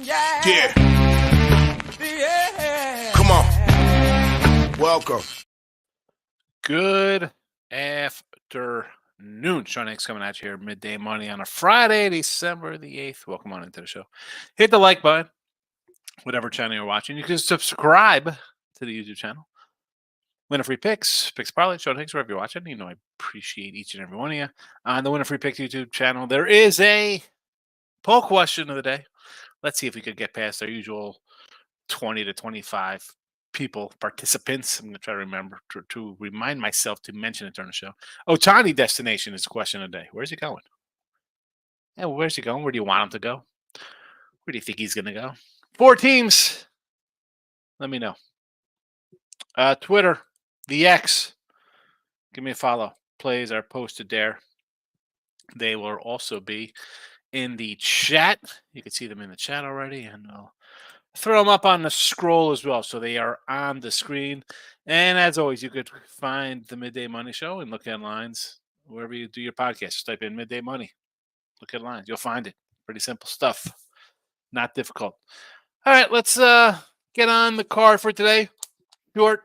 Yeah. Come on. Welcome. Good afternoon. Sean Hicks coming at you here, Midday Money on a Friday, December the 8th. Welcome on into the show. Hit the like button, whatever channel you're watching. You can subscribe to the YouTube channel. Winner Free Picks, Picks Parlay, Sean Hicks, wherever you're watching. You know I appreciate each and every one of you. On the Winner Free Picks YouTube channel, there is a poll question of the day. Let's see if we could get past our usual 20 to 25 participants. I'm going to try to remember to remind myself to mention it during the show. Ohtani destination is the question of the day. Where's he going? Yeah, where's he going? Where do you want him to go? Where do you think he's going to go? 4 teams. Let me know. Twitter, the X. Give me a follow. Plays are posted there. They will also be in the chat. You can see them in the chat already, and I'll throw them up on the scroll as well, so they are on the screen. And as always, you could find the Midday Money Show and look at lines wherever you do your podcast. Just type in Midday Money, look at lines, you'll find it. Pretty simple stuff, not difficult. All right, let's get on the card for today. Short,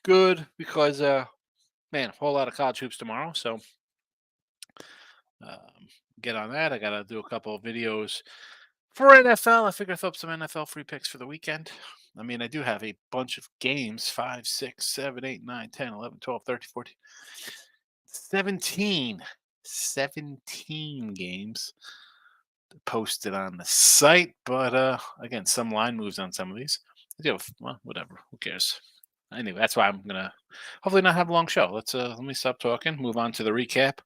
good, because man, a whole lot of college hoops tomorrow, so get on that. I gotta do a couple of videos for NFL. I figure I'll throw up some NFL free picks for the weekend. I mean, I do have a bunch of games 5, 6, 7, 8, 9, 10, 11, 12, 13, 14, 17 games posted on the site. But again, some line moves on some of these. Well, whatever. Who cares? Anyway, that's why I'm going to hopefully not have a long show. Let me stop talking, move on to the recap.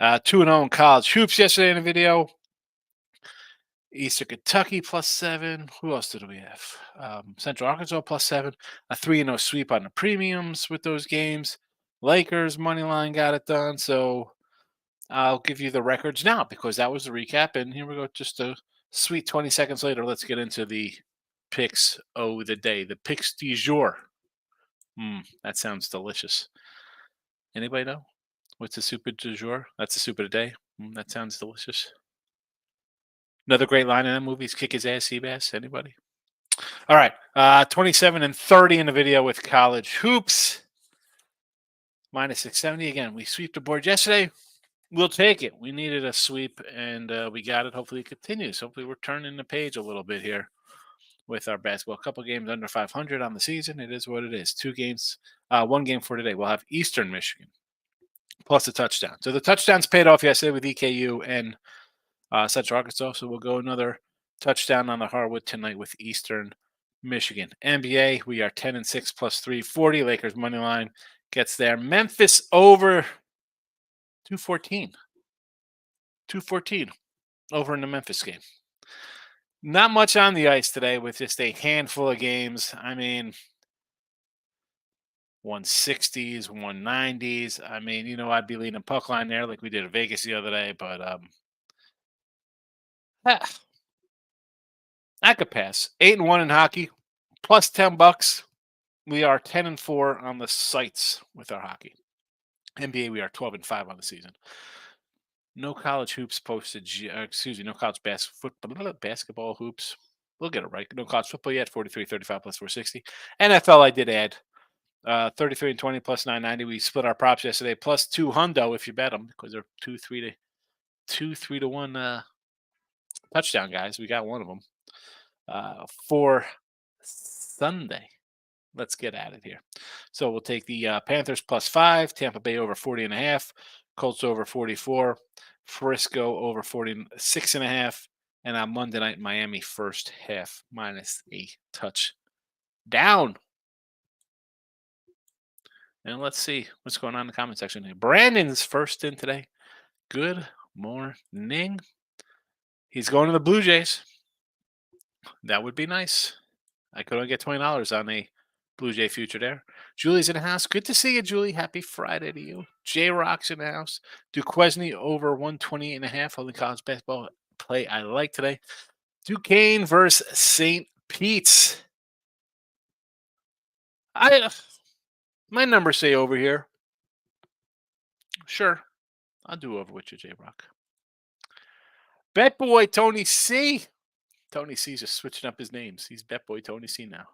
2-0 in college hoops yesterday in the video. Eastern Kentucky +7. Who else did we have? Central Arkansas +7. A 3-0 sweep on the premiums with those games. Lakers money line got it done. So I'll give you the records now because that was the recap. And here we go. Just a sweet 20 seconds later. Let's get into the picks of the day. The picks du jour. That sounds delicious. Anybody know? What's the super du jour? That's the super today. That sounds delicious. Another great line in that movie is Kick His Ass, Seabass. Anybody? All right. 27 and 30 in the video with college hoops. -670. Again, we swept the board yesterday. We'll take it. We needed a sweep, and we got it. Hopefully it continues. Hopefully we're turning the page a little bit here with our basketball. A couple games under 500 on the season. It is what it is. 2 games. 1 game for today. We'll have Eastern Michigan plus a touchdown. So the touchdowns paid off yesterday with EKU and Central Arkansas. So we'll go another touchdown on the hardwood tonight with Eastern Michigan. NBA, we are 10 and 6 plus 340. Lakers money line gets there. Memphis over 214. 214 over in the Memphis game. Not much on the ice today with just a handful of games. I mean, 160s, 190s. I mean, I'd be leaning puck line there like we did at Vegas the other day, but I could pass. 8-1 in hockey, plus $10. We are 10 and 4 on the sites with our hockey. NBA, we are 12 and 5 on the season. No college hoops posted. No college basketball hoops. We'll get it right. No college football yet. 43-35 plus 460. NFL, I did add 33 and 20 plus 990. We split our props yesterday. Plus 200 if you bet them because they're 2-3 to 1 touchdown guys. We got one of them for Sunday. Let's get at it here. So we'll take the Panthers +5, Tampa Bay over 40.5, Colts over 44, Frisco over 46.5, and on Monday night, Miami first half -a touchdown. And let's see what's going on in the comment section here. Brandon's first in today. Good morning. He's going to the Blue Jays. That would be nice. I could only get $20 on a Blue Jay future there. Julie's in the house. Good to see you, Julie. Happy Friday to you. J-Rock's in the house. Duquesne over 128.5. Holding college basketball play I like today. Duquesne versus St. Pete's. My numbers say over here. Sure. I'll do over with you, J-Rock. Bet boy Tony C. Tony C's just switching up his names. He's Bet Boy Tony C now.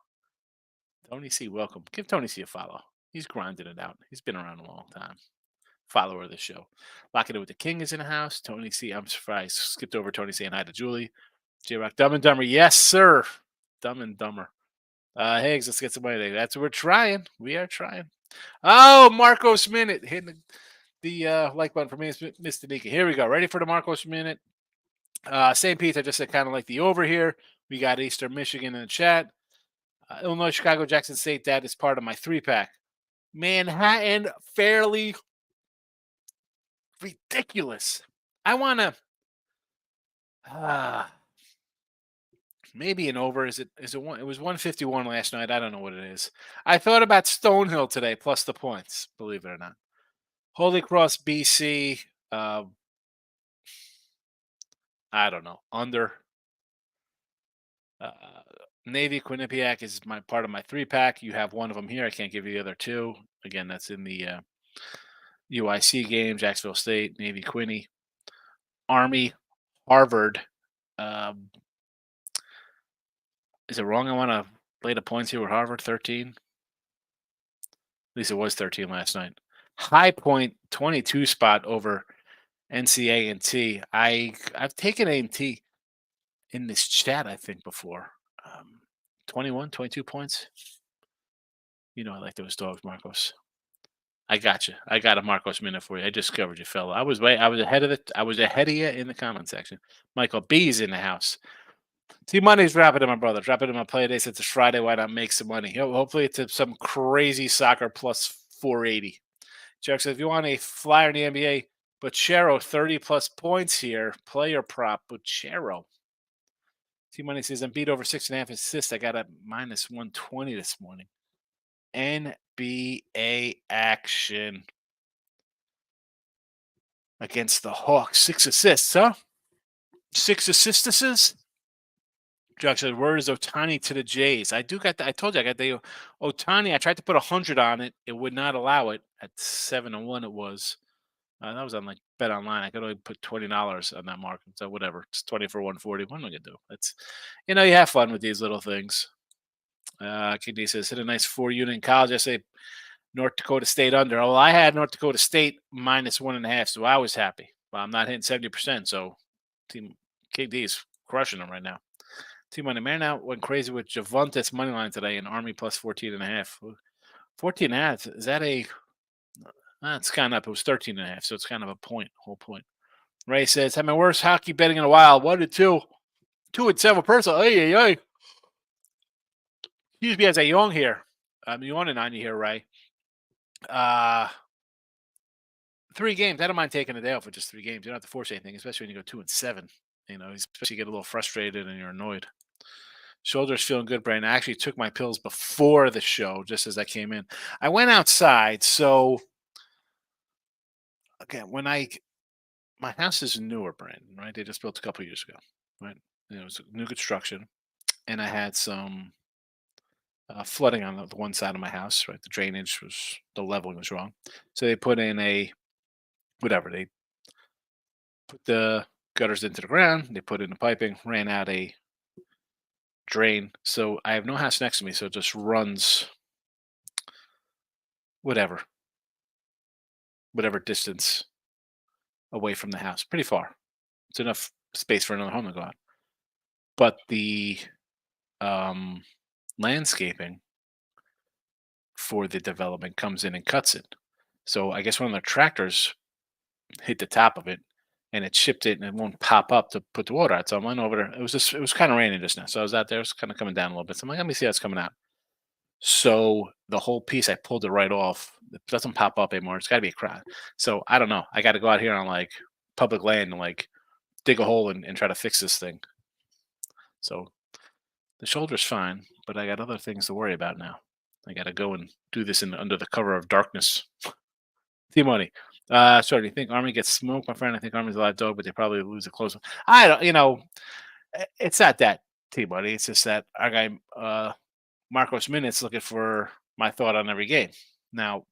Tony C, welcome. Give Tony C a follow. He's grinding it out. He's been around a long time. Follower of the show. Locking it with the King is in the house. Tony C, I'm surprised. Skipped over Tony C and hi to Julie. J Rock, Dumb and Dumber. Yes, sir. Dumb and Dumber. Higgs, let's get some money. That's what we're trying. We are trying. Oh, Marcos Minute hitting the like button for me, Mr. Nika. Here we go. Ready for the Marcos Minute? St. Pete, I just said kind of like the over here. We got Eastern Michigan in the chat. Illinois, Chicago, Jackson State. That is part of my 3-pack. Manhattan, fairly ridiculous. I want to maybe an over. Is it one? It was 151 last night. I don't know what it is. I thought about Stonehill today plus the points, believe it or not. Holy Cross, BC. I don't know. Under. Navy Quinnipiac is my part of my 3-pack. You have one of them here. I can't give you the other two. Again, that's in the UIC game. Jacksonville State, Navy Quinny, Army, Harvard. Is it wrong? I want to lay the points here with Harvard 13. At least it was 13 last night. High Point 22 spot over NC A&T. I've taken A&T in this chat, I think, before. 21, 22 points. You know I like those dogs, Marcos. I got you. I got a Marcos minute for you. I discovered you, fella. I was ahead of you in the comment section. Michael B's in the house. T-Money's dropping in, my brother. Dropping in my play day since it's Friday. Why not make some money? Hopefully it's some crazy soccer plus 480. Chuck says, if you want a flyer in the NBA, Bocero, 30-plus points here. Player prop, Bocero. T-Money says, I'm beat over 6.5 assists. I got a minus 120 this morning. NBA action against the Hawks. 6 assists, huh? 6 assists. Chuck said, where is Otani to the Jays? I do got that. I told you I got the Otani. I tried to put 100 on it. It would not allow it. At 7-1 it was. That was on like Bet Online. I could only put $20 on that market. So whatever. It's 20 for 140. What am I gonna do? It's you have fun with these little things. KD says hit a nice 4-unit in college. I say North Dakota State under. Well, I had North Dakota State minus 1.5, so I was happy. But I'm not hitting 70%, so Team KD is crushing them right now. Team Money Man out went crazy with Javontes money line today and Army plus 14.5. 14.5, is that a it's kind of up. It was 13.5, so it's kind of a whole point. Ray says, had my worst hockey betting in a while. 1-2. 2-7 personal. Hey. Excuse me as I yawn here. I'm yawning on you here, Ray. 3 games. I don't mind taking a day off with just 3 games. You don't have to force anything, especially when you go 2-7. Especially you get a little frustrated and you're annoyed. Shoulder's feeling good, Brian. I actually took my pills before the show, just as I came in. I went outside, so again, my house is newer, Brandon, right? They just built a couple years ago, right? It was new construction, and I had some flooding on the one side of my house, right? The leveling was wrong. So they put in they put the gutters into the ground, they put in the piping, ran out a drain. So I have no house next to me, so it just runs whatever distance away from the house, pretty far. It's enough space for another home to go out. But the landscaping for the development comes in and cuts it. So I guess one of the tractors hit the top of it and it chipped it and it won't pop up to put the water out. So I went over there. It was kind of raining just now. So I was out there. It was kind of coming down a little bit. So I'm like, let me see how it's coming out. So the whole piece, I pulled it right off. It doesn't pop up anymore. It's got to be a crowd. So I don't know. I got to go out here on like public land and like dig a hole and try to fix this thing. So the shoulder's fine, but I got other things to worry about now. I got to go and do this under the cover of darkness. T-Money. Sorry, do you think Army gets smoked, my friend? I think Army's a live dog, but they probably lose a close one. I don't, it's not that, T-Money. It's just that our guy, Marcos Minutes, looking for my thought on every game. Now,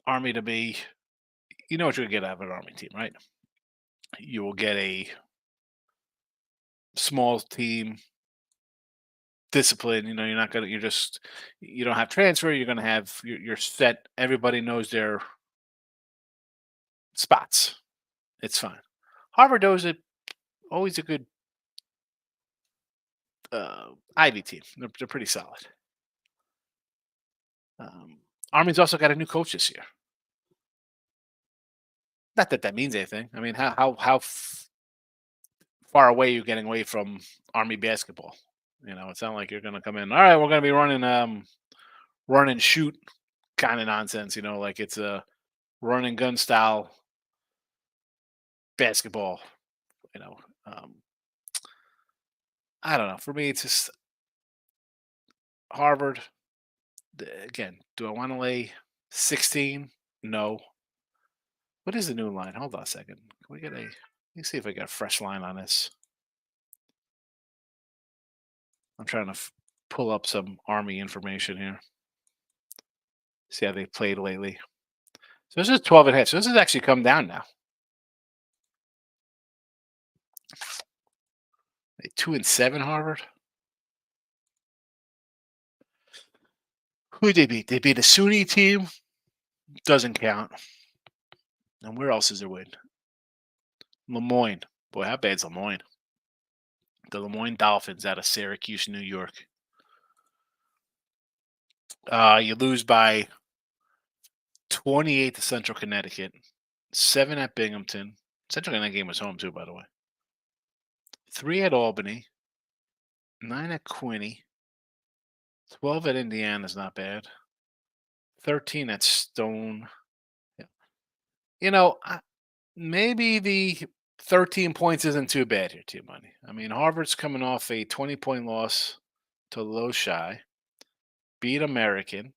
Army to me, you know what you're going to get out of an Army team, right? You will get a small team discipline. You're not gonna. You don't have transfer. You're gonna have. You're set. Everybody knows their spots. It's fine. Harvard though is always a good Ivy team. They're pretty solid. Army's also got a new coach this year. Not that that means anything. I mean, how far away are you getting away from Army basketball? It's not like you're going to come in. All right, we're going to be running run and shoot kind of nonsense. Like it's a run and gun style basketball. You know, um, I don't know. For me, it's just Harvard. Again, do I want to lay 16? No. What is the new line? Hold on a second. Can we get a? Let me see if I got a fresh line on this. I'm trying to pull up some Army information here. See how they played lately. So this is 12 and a half. So this has actually come down now. 2-7 Harvard. Who did they beat? They beat a SUNY team. Doesn't count. And where else is there win? Lemoyne. Boy, how bad's Lemoyne? The Lemoyne Dolphins out of Syracuse, New York. You lose by 28 to Central Connecticut, 7 at Binghamton. Central Connecticut game was home too, by the way. 3 at Albany, 9 at Quinny, 12 at Indiana is not bad. 13 at Stone. Yeah. Maybe the 13 points isn't too bad here, T-Money. I mean, Harvard's coming off a 20-point loss to Loshi, beat American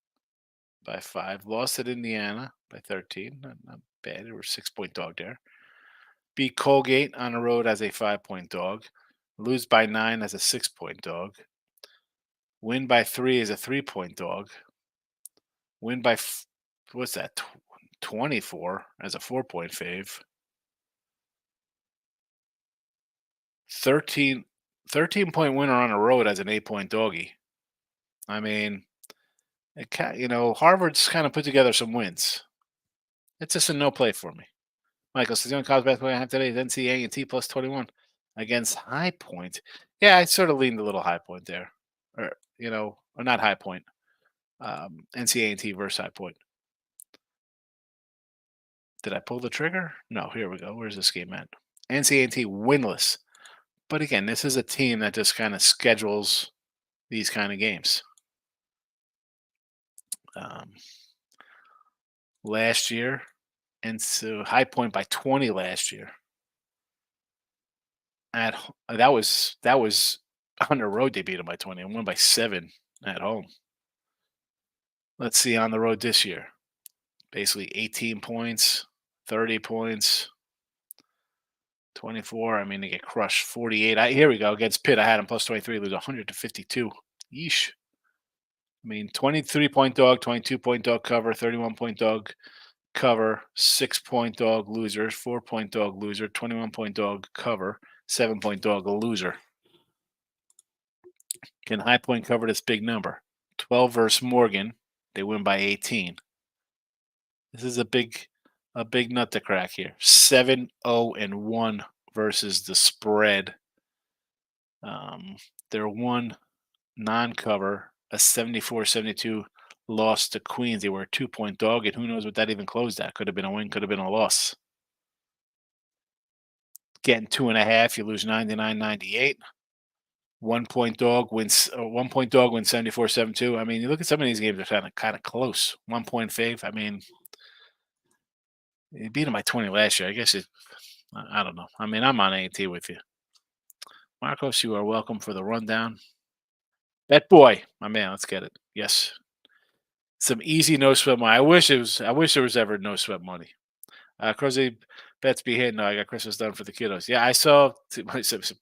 by 5, lost at Indiana by 13. Not bad. They were a 6-point dog there. Beat Colgate on the road as a 5-point dog. Lose by 9 as a 6-point dog. Win by 3 as a 3-point dog. Win by, what's that, 24 as a 4-point fave. 13-point winner on the road as an 8-point doggy. I mean, Harvard's kind of put together some wins. It's just a no play for me. Michael says the only college basketball I have today is NCAA plus 21 against High Point. Yeah, I sort of leaned a little High Point there, or not High Point. NCAA versus High Point. Did I pull the trigger? No. Here we go. Where's this game at? NCAA winless. But again, this is a team that just kind of schedules these kind of games. Last year, and so High Point by 20 last year. That was on the road they beat them by 20 and won by 7 at home. Let's see on the road this year. Basically 18 points, 30 points, 24. I mean, they get crushed 48. Here we go against Pitt. I had them plus 23, lose 100 to 52. Yeesh. I mean, 23-point dog, 22-point dog cover, 31-point dog cover, 6-point dog loser, 4-point dog loser, 21-point dog cover, 7-point dog loser. Can High Point cover this big number? 12 versus Morgan. They win by 18. This is a big nut to crack here. 7-0-1 versus the spread. Their one non-cover, a 74-72 loss to Queens. They were a 2-point dog, and who knows what that even closed at. Could have been a win, could have been a loss. Getting 2.5, you lose 99-98. 1-point dog wins. 1-point dog wins 74-72. I mean, you look at some of these games; they're kind of close. 1-point fave. I mean, you beat them by 20 last year. I guess I don't know. I mean, I'm on AT with you, Marcos. You are welcome for the rundown. Bet boy, my man. Let's get it. Yes, some easy no sweat money. I wish there was ever no sweat money. Crazy bets be hit. No, I got Christmas done for the kiddos. Yeah, I saw some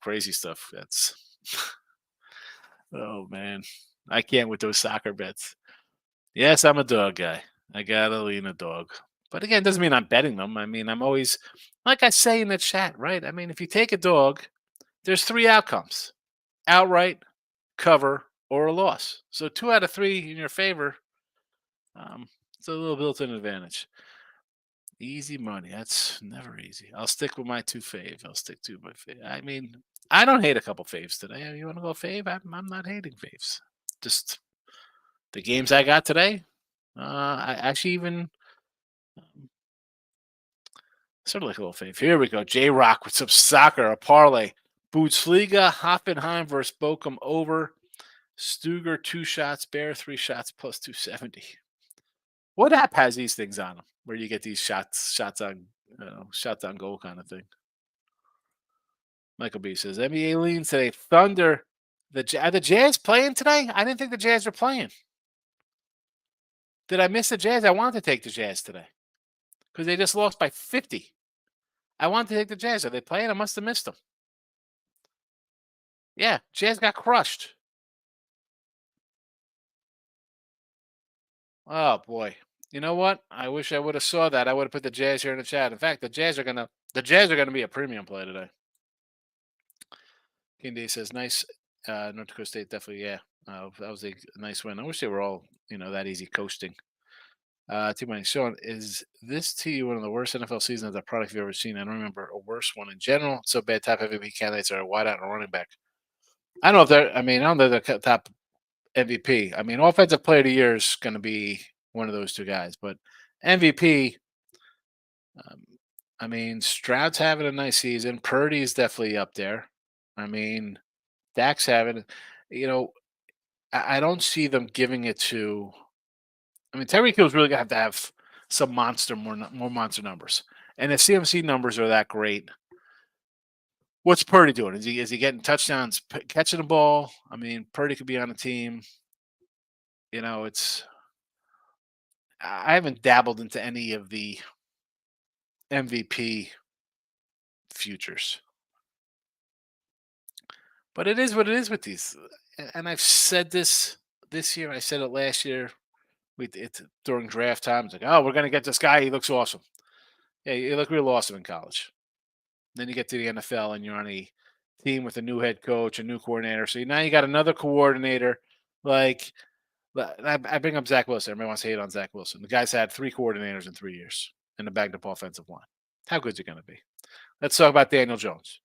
crazy stuff. That's oh man, I can't with those soccer bets. Yes, I'm a dog guy. I gotta lean a dog. But again, it doesn't mean I'm betting them. I mean, I'm always, like I say in the chat, right? I mean, if you take a dog, there's three outcomes: outright, cover, or a loss. So 2 out of 3 in your favor. It's a little built-in advantage. Easy money. That's never easy. I'll stick with my two fave. I'll stick to my fave. I mean, I don't hate a couple faves today. You want to go fave? I'm not hating faves. Just the games I got today. I actually even sort of like a little fave. Here we go. J Rock with some soccer, a parlay. Bundesliga, Hoffenheim versus Bochum over. Stuger 2 shots, Bear 3 shots plus 270. What app has these things on them where you get these shots on goal kind of thing? Michael B says NBA leans today. Thunder. Are the Jazz playing today? I didn't think the Jazz were playing. Did I miss the Jazz? I wanted to take the Jazz today because they just lost by 50. I wanted to take the Jazz. Are they playing? I must have missed them. Yeah, Jazz got crushed. Oh boy. You know what? I wish I would have saw that. I would have put the Jazz here in the chat. In fact, the Jazz are gonna be a premium play today. King D says nice. North Dakota State definitely, yeah. That was a nice win. I wish they were all that easy coasting. Too many. Sean, is this to you one of the worst NFL seasons of the product you've ever seen? I don't remember a worse one in general. So bad. Top MVP candidates are a wideout and a running back. I don't know if they're. I mean, I don't know if they're top MVP. I mean, offensive player of the year is going to be one of those two guys, but MVP. Um, I mean, Stroud's having a nice season. Purdy is definitely up there. I mean, Dak's having. You know, I don't see them giving it to. I mean, Tyreek Hill's really gonna have to have some more monster numbers. And if CMC numbers are that great, what's Purdy doing? Is he getting touchdowns, catching the ball? I mean, Purdy could be on the team. It's I haven't dabbled into any of the MVP futures, but it is what it is with these. And I've said this year. I said it last year. It's during draft time. It's like, oh, we're gonna get this guy. He looks awesome. Yeah, you look real awesome in college. Then you get to the NFL and you're on a team with a new head coach, a new coordinator. So now you got another coordinator. Like I bring up Zach Wilson. Everybody wants to hate on Zach Wilson. The guy's had 3 coordinators in 3 years and a bagged up offensive line. How good's it going to be? Let's talk about Daniel Jones.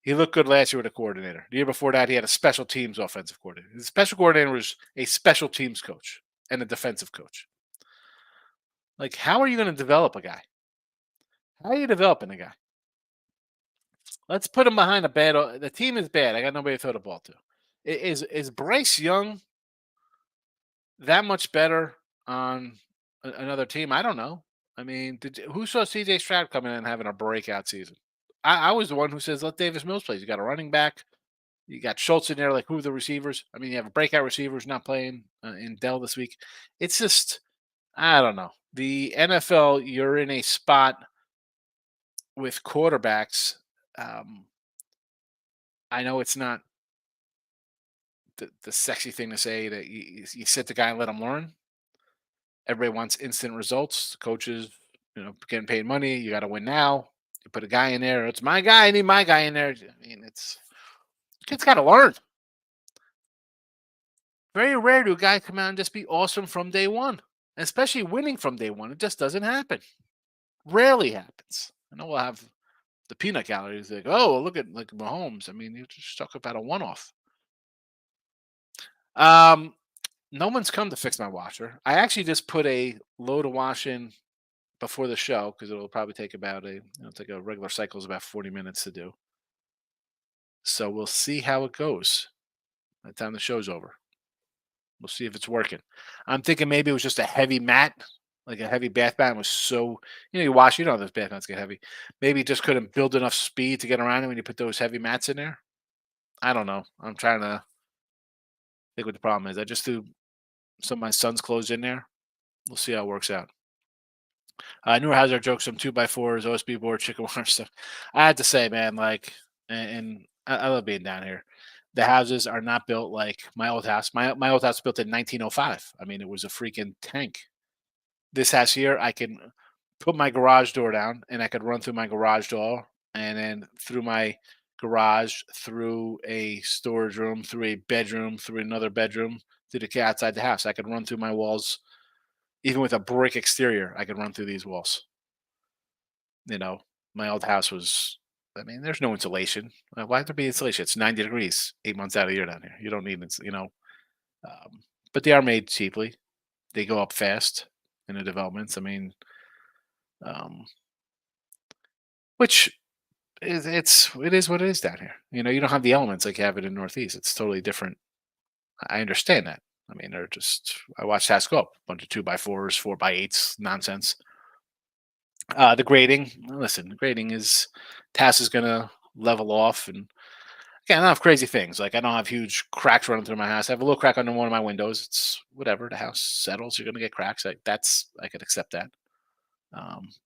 He looked good last year with a coordinator. The year before that, he had a special teams offensive coordinator. The special coordinator was a special teams coach and a defensive coach. Like, how are you going to develop a guy? How are you developing a guy? Let's put him behind a bad. The team is bad. I got nobody to throw the ball to. Is Bryce Young that much better on another team? I don't know. I mean, who saw CJ Stroud coming in and having a breakout season? I was the one who says let Davis Mills play. You got a running back. You got Schultz in there. Like, who are the receivers? I mean, you have a breakout receiver who's not playing in Dell this week. It's just, I don't know. The NFL, you're in a spot with quarterbacks. I know it's not the sexy thing to say that you sit the guy and let him learn. Everybody wants instant results. Coaches, getting paid money. You got to win now. You put a guy in there. It's my guy. I need my guy in there. I mean, kid's got to learn. Very rare to a guy come out and just be awesome from day one, especially winning from day one. It just doesn't happen. Rarely happens. I know we'll have the peanut galleries like, oh, look at like Mahomes. I mean, you just talk about a one-off. No one's come to fix my washer. I actually just put a load of wash in before the show because it'll probably take about take a regular cycle is about 40 minutes to do. So we'll see how it goes by the time the show's over. We'll see if it's working. I'm thinking maybe it was just a heavy mat, like a heavy bath mat was so, you wash, those bath mats get heavy. Maybe it just couldn't build enough speed to get around it when you put those heavy mats in there. I don't know. I'm trying to think what the problem is. I just threw some of my son's clothes in there. We'll see how it works out. Newer Hazard jokes, some 2x4s, OSB board, chicken wire stuff. I had to say, man, like, and I love being down here. The houses are not built like my old house. My old house was built in 1905. I mean, it was a freaking tank. This house here, I can put my garage door down, and I could run through my garage door, and then through my garage, through a storage room, through a bedroom, through another bedroom, to the outside the house. I could run through my walls, even with a brick exterior. I could run through these walls. You know, my old house was. I mean, there's no insulation. Why would there be insulation? It's 90 degrees 8 months out of the year down here. You don't need um, but they are made cheaply. They go up fast in the developments. I mean, um, which it is what it is down here. You don't have the elements like you have it in Northeast. It's totally different. I understand that. I mean, they're just. I watched Task go up, a bunch of 2x4s, 4x8s, nonsense. The grading. Listen, the grading is Task is gonna level off, and again, I don't have crazy things. Like I don't have huge cracks running through my house. I have a little crack under one of my windows. It's whatever. The house settles. You're gonna get cracks. I could accept that.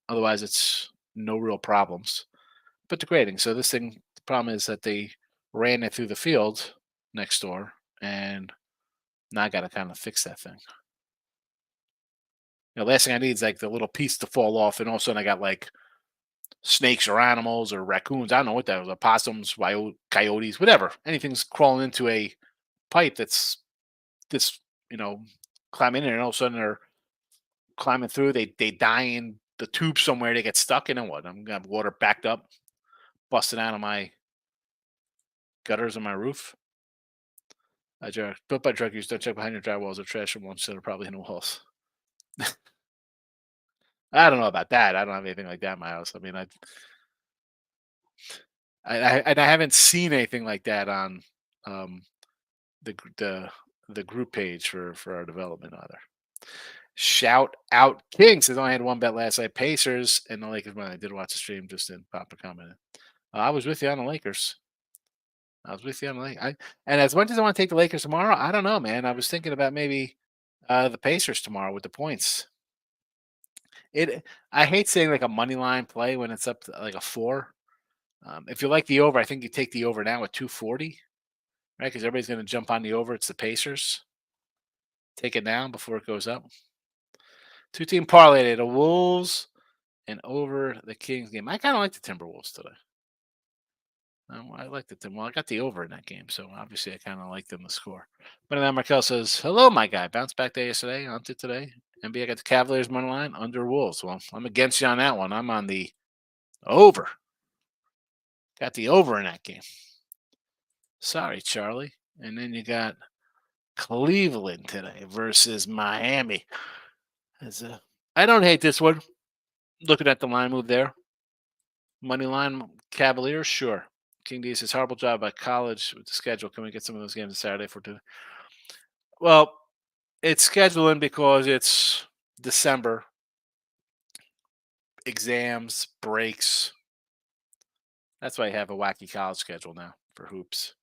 Otherwise, it's no real problems. But the grading. So this thing, the problem is that they ran it through the field next door, and now I got to kind of fix that thing. Last thing I need is like the little piece to fall off, and all of a sudden I got like snakes or animals or raccoons. I don't know what that was. Opossums, coyotes, whatever. Anything's crawling into a pipe that's this, you know, climbing in, and all of a sudden they're climbing through. They die in the tube somewhere. They get stuck in, and what? I'm gonna have water backed up, busting out of my gutters on my roof. Built by drug use. Don't check behind your drywalls or trash and ones that are probably in the walls. I don't know about that. I don't have anything like that in my house. I mean, and I haven't seen anything like that on um, the the group page for our development either. Shout out King says I only had one bet last night. Pacers and the Lakers. Man, I did watch the stream. Just didn't pop a comment. I was with you on the Lakers. I was with you on the Lakers. And as much as I want to take the Lakers tomorrow, I don't know, man. I was thinking about maybe the Pacers tomorrow with the points. I hate saying like a money line play when it's up to like a 4. If you like the over, I think you take the over now at 240, right? Because everybody's going to jump on the over. It's the Pacers. Take it down before it goes up. 2-team parlay today, the Wolves and over the Kings game. I kind of like the Timberwolves today. I like the Tim. Well, I got the over in that game, so obviously I kind of like them to score. But then Markel says, "Hello, my guy. Bounce back day yesterday, onto today. NBA got the Cavaliers money line under Wolves. Well, I'm against you on that one. I'm on the over. Got the over in that game. Sorry, Charlie. And then you got Cleveland today versus Miami. I don't hate this one. Looking at the line move there. Money line Cavaliers, sure. King D says horrible job by college with the schedule. Can we get some of those games Saturday for today? Well, it's scheduling because it's December. Exams, breaks. That's why I have a wacky college schedule now for hoops.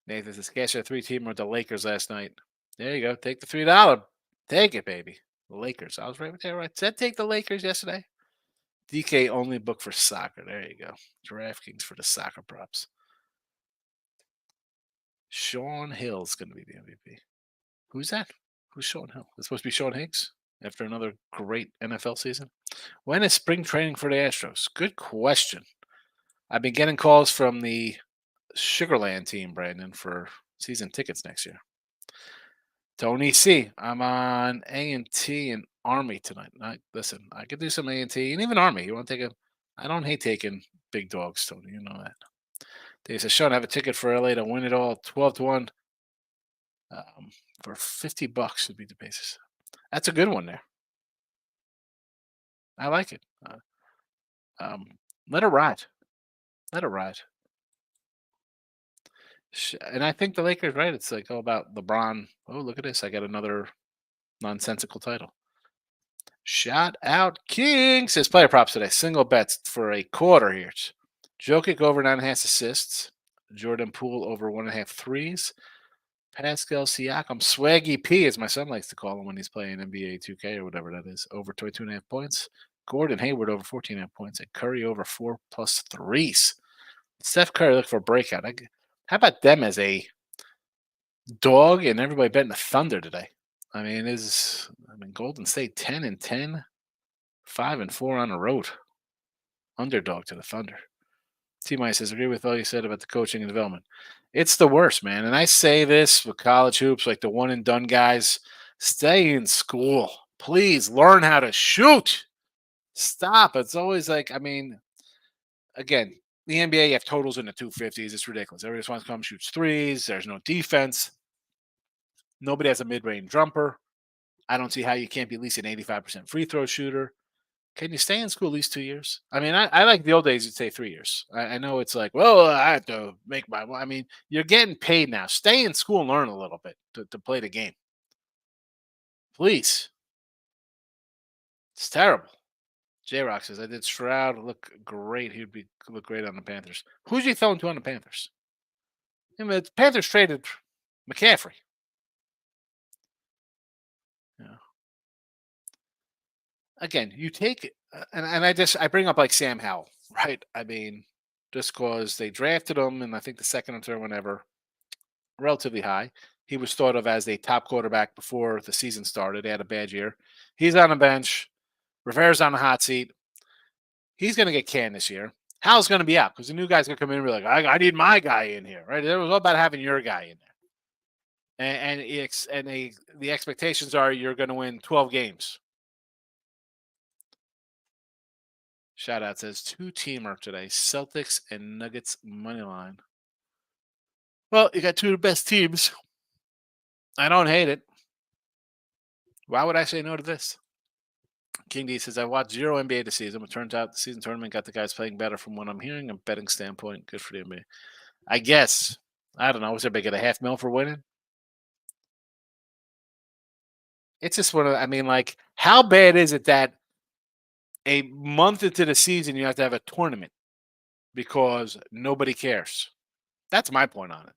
Nathan says, "Cash a 3-teamer with the Lakers last night." There you go. Take the $3. Take it, baby. The Lakers. I was right there. Right. Said take the Lakers yesterday. DK only book for soccer. There you go. DraftKings for the soccer props. Sean Hill's going to be the MVP. Who's that? Who's Sean Hill? It's supposed to be Sean Higgs after another great NFL season. When is spring training for the Astros? Good question. I've been getting calls from the Sugarland team, Brandon, for season tickets next year. Tony C. I'm on A&T and Army tonight. Listen, I could do some A&T and even Army. You want to take I don't hate taking big dogs, Tony. You know that. They said, Sean, I have a ticket for LA to win it all, 12-1. For $50 would be the basis. That's a good one there. I like it. Let it ride. Let it ride. And I think the Lakers, right? It's like all about LeBron. Oh, look at this. I got another nonsensical title. Shout out King says player props today. Single bets for a quarter here. Jokic over 9.5 assists. Jordan Poole over 1.5 threes. Pascal Siakam, Swaggy P, as my son likes to call him when he's playing NBA 2K or whatever that is, over 22.5 points. Gordon Hayward over 14.5 points. And Curry over 4+ threes. Steph Curry look for a breakout. How about them as a dog and everybody betting the Thunder today? I mean, Golden State 10-10. 5-4 on the road. Underdog to the Thunder. T-Mike says, agree with all you said about the coaching and development. It's the worst, man. And I say this with college hoops, like the one and done guys, stay in school. Please learn how to shoot. Stop. It's always like, I mean, again, the NBA, you have totals in the 250s. It's ridiculous. Everybody just wants to come shoots threes. There's no defense. Nobody has a mid-range jumper. I don't see how you can't be at least an 85% free throw shooter. Can you stay in school at least 2 years? I mean, I like the old days. You'd say 3 years. I know it's like, well, I have to make my. I mean, you're getting paid now. Stay in school and learn a little bit to play the game, please. It's terrible. J Rock says, I did Stroud look great. He would look great on the Panthers. Who's he throwing to on the Panthers? I mean, the Panthers traded McCaffrey. Yeah. Again, you take and I bring up like Sam Howell, right? I mean, just because they drafted him and I think the second or third one ever, relatively high. He was thought of as a top quarterback before the season started. He had a bad year. He's on the bench. Rivera's on the hot seat. He's going to get canned this year. Howell's going to be out because the new guy's going to come in and be like, I need my guy in here, right? It was all about having your guy in there. The expectations are you're going to win 12 games. Shout out says 2-teamer today. Celtics and Nuggets money line. Well, you got 2 of the best teams. I don't hate it. Why would I say no to this? King D says, I watched 0 NBA this season. It turns out the season tournament got the guys playing better from what I'm hearing. A betting standpoint, good for the NBA. I guess. I don't know. Was everybody get a $500,000 for winning? It's just one of, I mean, like, how bad is it that a month into the season you have to have a tournament because nobody cares? That's my point on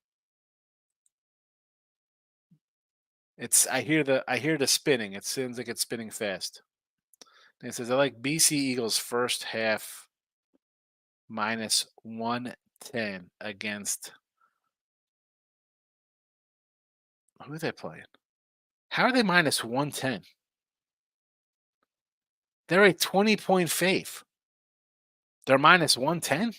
it. I hear the spinning. It seems like it's spinning fast. And it says I like BC Eagles first half minus 110 against who are they playing? How are they minus 110? They're a 20-point fave. They're minus 110?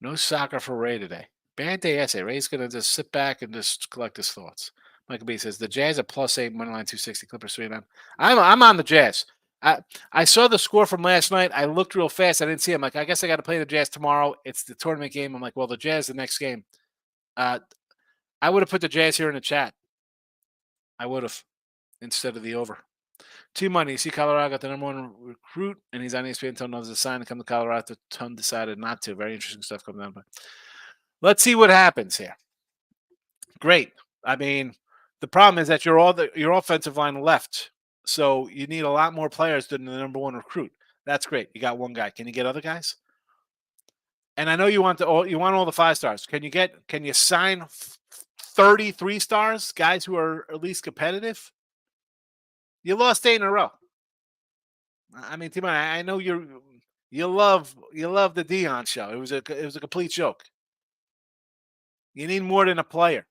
No soccer for Ray today. Bad day essay. Ray's going to just sit back and just collect his thoughts. Michael B says the Jazz at +8, moneyline 260, Clippers 3-9. I'm on the Jazz. I saw the score from last night. I looked real fast. I didn't see it. I'm like, I guess I got to play the Jazz tomorrow. It's the tournament game. I'm like, well, the Jazz the next game. I would have put the Jazz here in the chat. I would have instead of the over. T-Money, you see Colorado got the #1 recruit, and he's on ESPN until knows a sign to come to Colorado. The ton decided not to. Very interesting stuff coming down. But let's see what happens here. Great. I mean, the problem is that your offensive line left, so you need a lot more players than the #1 recruit. That's great. You got one guy. Can you get other guys? And I know you want all the 5 stars. Can you sign 33 stars, guys who are at least competitive? You lost 8 in a row. I mean, Timon, I know you love the Dion show. It was a complete joke. You need more than a player.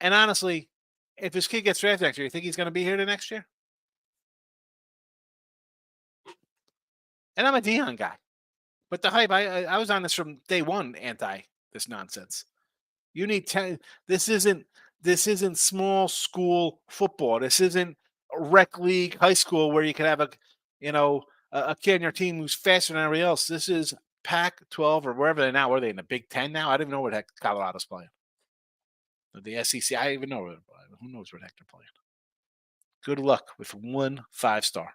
And honestly, if this kid gets drafted next year, you think he's going to be here the next year? And I'm a Dion guy, but the hype. I was on this from day one. Anti this nonsense. You need 10. This isn't small school football. This isn't rec league high school where you can have a kid on your team who's faster than everybody else. This is Pac-12 or wherever they're now. Where are they in the Big Ten now? I don't even know where the heck Colorado's playing. The SEC. I don't even know where they're playing. Who knows where the heck they're playing? Good luck with 1 5-star.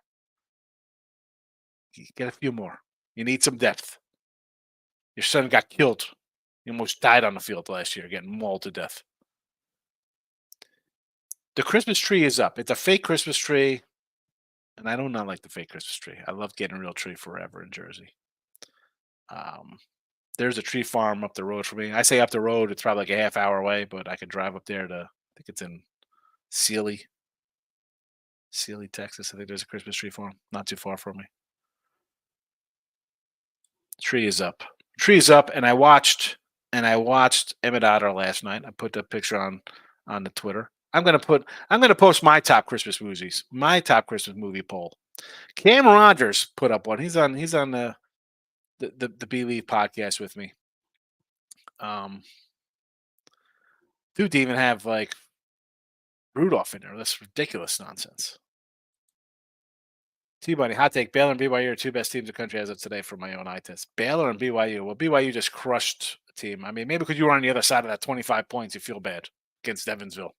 Get a few more. You need some depth. Your son got killed. He almost died on the field last year, getting mauled to death. The Christmas tree is up. It's a fake Christmas tree, and I do not like the fake Christmas tree. I love getting a real tree forever in Jersey. There's a tree farm up the road for me. I say up the road, it's probably like a half hour away, but I could drive up there I think it's in Sealy, Texas. I think there's a Christmas tree farm not too far from me. Tree is up. And I watched Emmett Otter last night. I put the picture on the Twitter. I'm gonna post my top Christmas movies. My top Christmas movie poll. Cam Rogers put up one. He's on the Believe podcast with me. Dude didn't even have like Rudolph in there. That's ridiculous nonsense. T Bunny, hot take. Baylor and BYU are two best teams in the country as of today for my own eye test. Baylor and BYU. Well, BYU just crushed a team. I mean, maybe because you were on the other side of that 25 points, you feel bad against Evansville.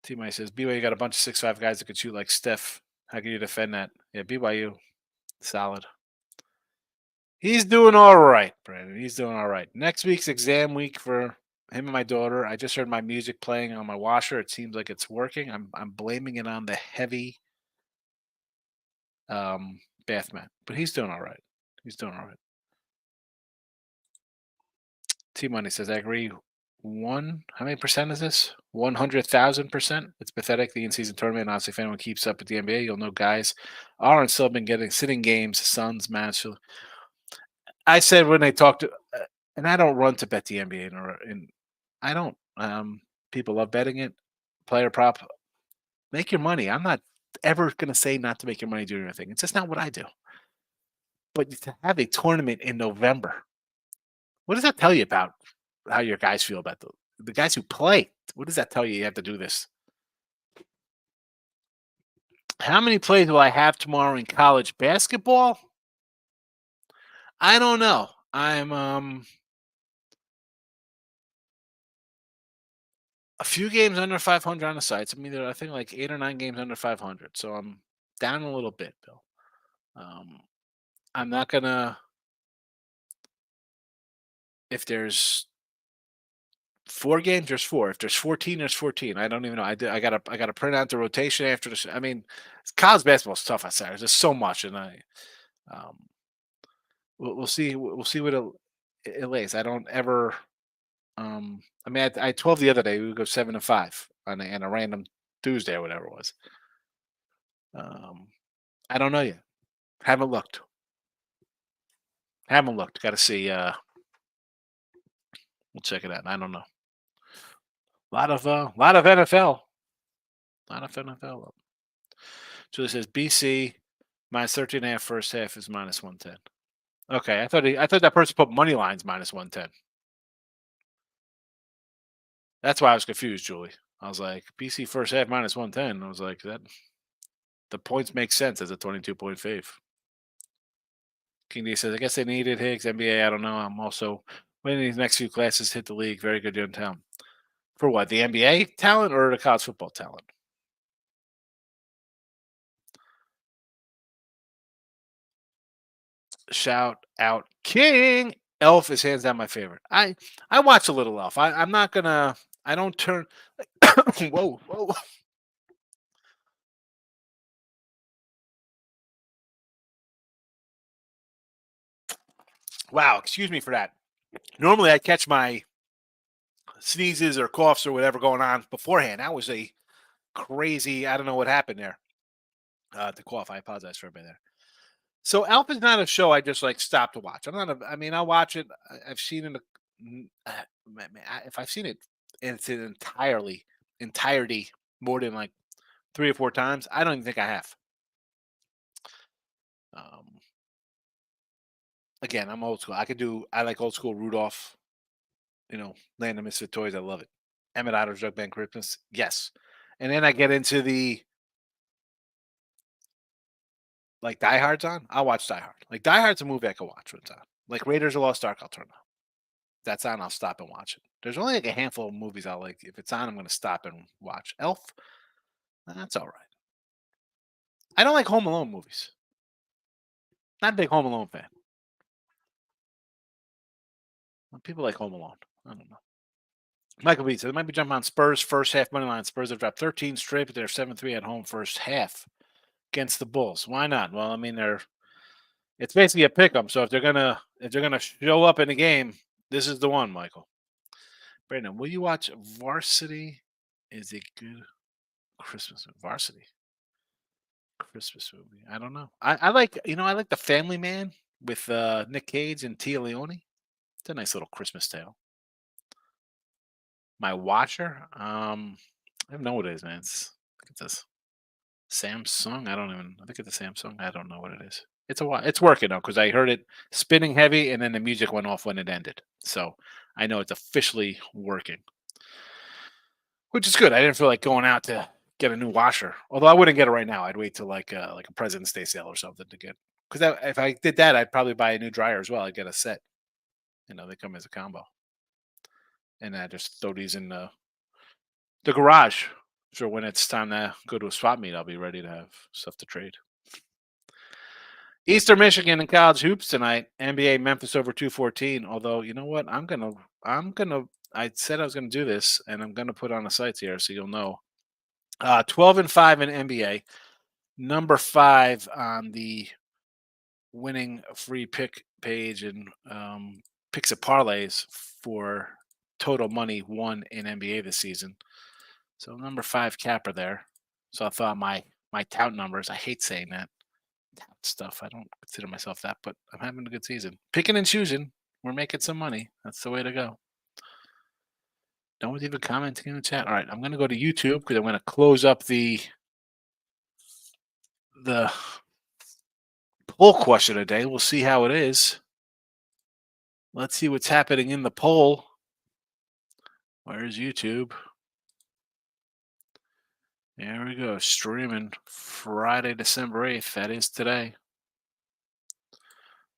T Bunny says BYU got a bunch of 6'5" guys that could shoot like Steph. How can you defend that? Yeah, BYU, solid. He's doing all right, Brandon. He's doing all right. Next week's exam week for him and my daughter. I just heard my music playing on my washer. It seems like it's working. I'm blaming it on the heavy bath mat, but he's doing all right. He's doing all right. T Money says I agree. How many percent is this? 100,000%. It's pathetic. The in-season tournament. Honestly, if anyone keeps up with the NBA, you'll know guys are and still been getting sitting games. Suns, match. I said when they talked to, and I don't run to bet the NBA, and I don't. People love betting it. Player prop, make your money. I'm not ever going to say not to make your money doing anything. It's just not what I do. But to have a tournament in November, what does that tell you about how your guys feel about the guys who play? What does that tell you? You have to do this. How many plays will I have tomorrow in college basketball? I don't know. I'm a few games under 500 on the sites. I think like 8 or 9 games under 500. So I'm down a little bit, Bill. I'm not gonna. If there's 4 games, there's 4. If there's 14, there's 14. I don't even know. I gotta print out the rotation after this. I mean, college basketball is tough on Saturdays. There's so much, and um, we'll see. We'll see what it lays. I don't ever. I had 12 the other day. We would go 7-5 on a random Tuesday or whatever it was. I don't know yet. Haven't looked. Got to see. We'll check it out. I don't know. A lot of NFL. A lot of NFL. Julie says BC minus 13.5 first half is minus 110. Okay, I thought that person put money lines minus 110. That's why I was confused, Julie. I was like, BC first half minus 110. I was like, that the points make sense as a 22-point fave. King D says, I guess they needed Higgs. NBA, I don't know. I'm also winning these next few classes, hit the league. Very good young town. For what? The NBA talent or the college football talent? Shout out King. Elf is hands down my favorite. I watch a little Elf. I'm not gonna. I don't turn. Whoa. Wow. Excuse me for that. Normally, I catch my sneezes or coughs or whatever going on beforehand. That was a crazy. I don't know what happened there. The cough. I apologize for everybody there. So Alp is not a show I just like stop to watch. I'll watch it. I've seen it. If I've seen it in its entirety more than like 3 or 4 times, I don't even think I have. Again, I'm old school. I like old school Rudolph. Land of Misfit Toys. I love it. Emmett Otter's Jug Band Christmas. Yes. And then I get into the like Die Hard's on. I'll watch Die Hard. Like Die Hard's a movie I can watch when it's on. Like Raiders of the Lost Ark, I'll turn on. If that's on, I'll stop and watch it. There's only like a handful of movies I'll like. If it's on, I'm going to stop and watch. Elf, that's all right. I don't like Home Alone movies. Not a big Home Alone fan. People like Home Alone. I don't know. Michael B said, it might be jumping on Spurs first half money line. Spurs have dropped 13 straight, but they're 7-3 at home first half against the Bulls. Why not? Well, it's basically a pick 'em. So if they're gonna show up in the game, this is the one, Michael. Brandon, will you watch Varsity? Is it good Christmas Varsity? Christmas movie. I don't know. I like The Family Man with Nick Cage and Tia Leone. It's a nice little Christmas tale. My watcher, I don't know what it is, man. I think it's a Samsung. I don't even. I think it's a Samsung. I don't know what it is. It's working though because I heard it spinning heavy, and then the music went off when it ended. So I know it's officially working, which is good. I didn't feel like going out to get a new washer. Although I wouldn't get it right now. I'd wait till like a President's Day sale or something to get. Because if I did that, I'd probably buy a new dryer as well. I'd get a set. They come as a combo, and I just throw these in the garage. So when it's time to go to a swap meet, I'll be ready to have stuff to trade. Eastern Michigan and college hoops tonight. NBA Memphis over 214. Although you know what, I said I was gonna do this, and I'm gonna put on the sites here so you'll know. 12-5 in NBA. Number 5 on the winning free pick page and picks and parlays for total money won in NBA this season. So number 5 capper there. So I thought my tout numbers. I hate saying that tout stuff. I don't consider myself that, but I'm having a good season. Picking and choosing. We're making some money. That's the way to go. No one's even commenting in the chat. All right, I'm going to go to YouTube because I'm going to close up the poll question today. We'll see how it is. Let's see what's happening in the poll. Where's YouTube? There we go. Streaming Friday, December 8th. That is today.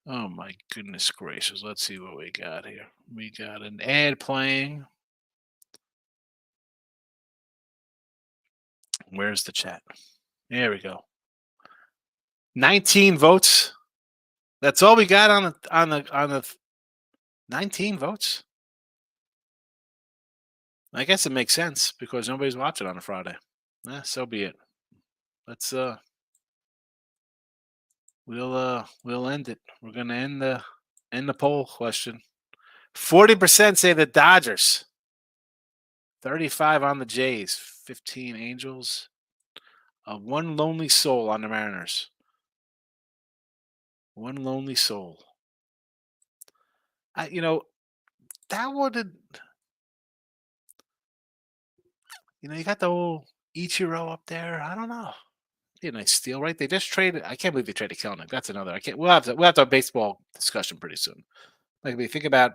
Oh my goodness gracious. Let's see what we got here. We got an ad playing. Where's the chat? There we go. 19 votes. That's all we got on the 19 votes. I guess it makes sense because nobody's watching on a Friday. So be it. Let's we'll end it. We're gonna end the poll question. 40% say the Dodgers. 35 on the Jays. 15 Angels. One lonely soul on the Mariners. One lonely soul. That would. You got the old Ichiro up there. I don't know. Be a nice steal, right? They just traded. I can't believe they traded Kelnick. That's another. I can't. We'll have to have a baseball discussion pretty soon. Like we think about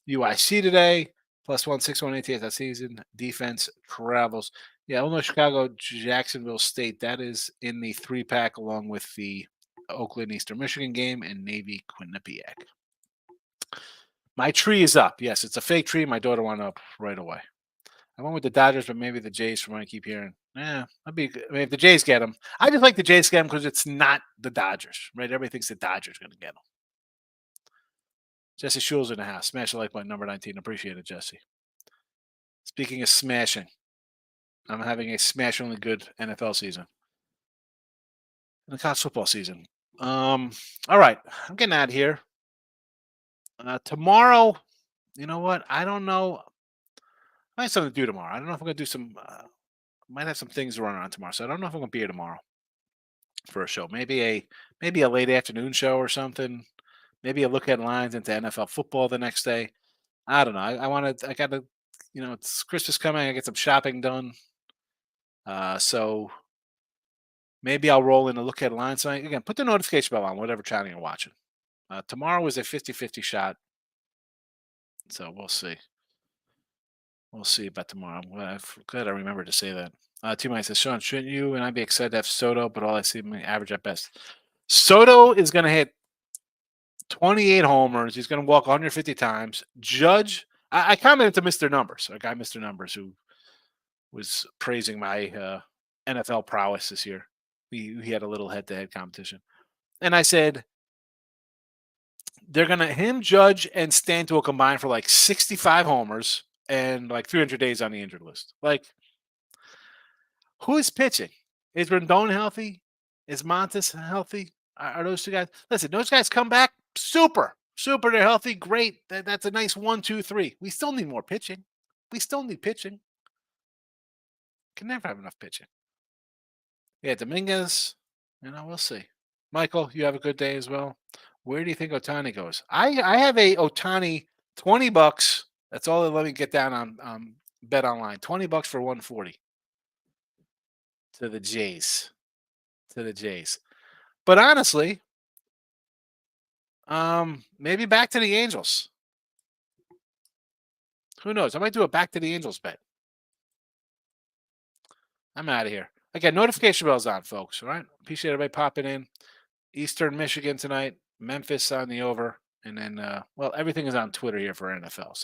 UIC today, +1 6-1 ATS that season. Defense travels. Yeah, Illinois, Chicago, Jacksonville State. That is in the 3-pack along with the Oakland Eastern Michigan game and Navy Quinnipiac. My tree is up. Yes, it's a fake tree. My daughter went up right away. I went with the Dodgers, but maybe the Jays from what I keep hearing. That'd be good. I mean, if the Jays get them, I just like the Jays get them because it's not the Dodgers, right? Everybody thinks the Dodgers are going to get them. Jesse Shule's in the house. Smash the like button, number 19. Appreciate it, Jesse. Speaking of smashing, I'm having a smash-only good NFL season. And the college football season. All right. I'm getting out of here. Tomorrow, you know what? I don't know. I have something to do tomorrow. I don't know if I'm going to do some. Might have some things to run on tomorrow, so I don't know if I'm going to be here tomorrow for a show. Maybe a late afternoon show or something. Maybe a look at lines into NFL football the next day. I don't know. I got to. It's Christmas coming. I get some shopping done. So maybe I'll roll in a look at lines. So again, put the notification bell on whatever channel you're watching. Tomorrow is a 50-50 shot. So we'll see. We'll see about tomorrow. I'm glad I remembered to say that. T-Mike says, Sean, shouldn't you and I be excited to have Soto, but all I see him average at best. Soto is going to hit 28 homers. He's going to walk 150 times. Judge, I commented to Mr. Numbers, a guy, Mr. Numbers, who was praising my NFL prowess this year. We had a little head-to-head competition. And I said, they're going to, him, Judge, and Stanton will combine for like 65 homers and like 300 days on the injured list. Like, who is pitching? Is Rendon healthy? Is Montes healthy? Are those two guys? Listen, those guys come back. Super. They're healthy. Great. That's a nice 1, 2, 3. We still need more pitching. We still need pitching. Can never have enough pitching. Yeah, Dominguez. We'll see. Michael, you have a good day as well. Where do you think Ohtani goes? I have a Ohtani $20. That's all they let me get down on Bet online. $20 for 140 to the Jays. To the Jays. But honestly, maybe back to the Angels. Who knows? I might do a back to the Angels bet. I'm out of here. Again, notification bells on, folks. All right. Appreciate everybody popping in. Eastern Michigan tonight. Memphis on the over. And then, well, everything is on Twitter here for NFL. So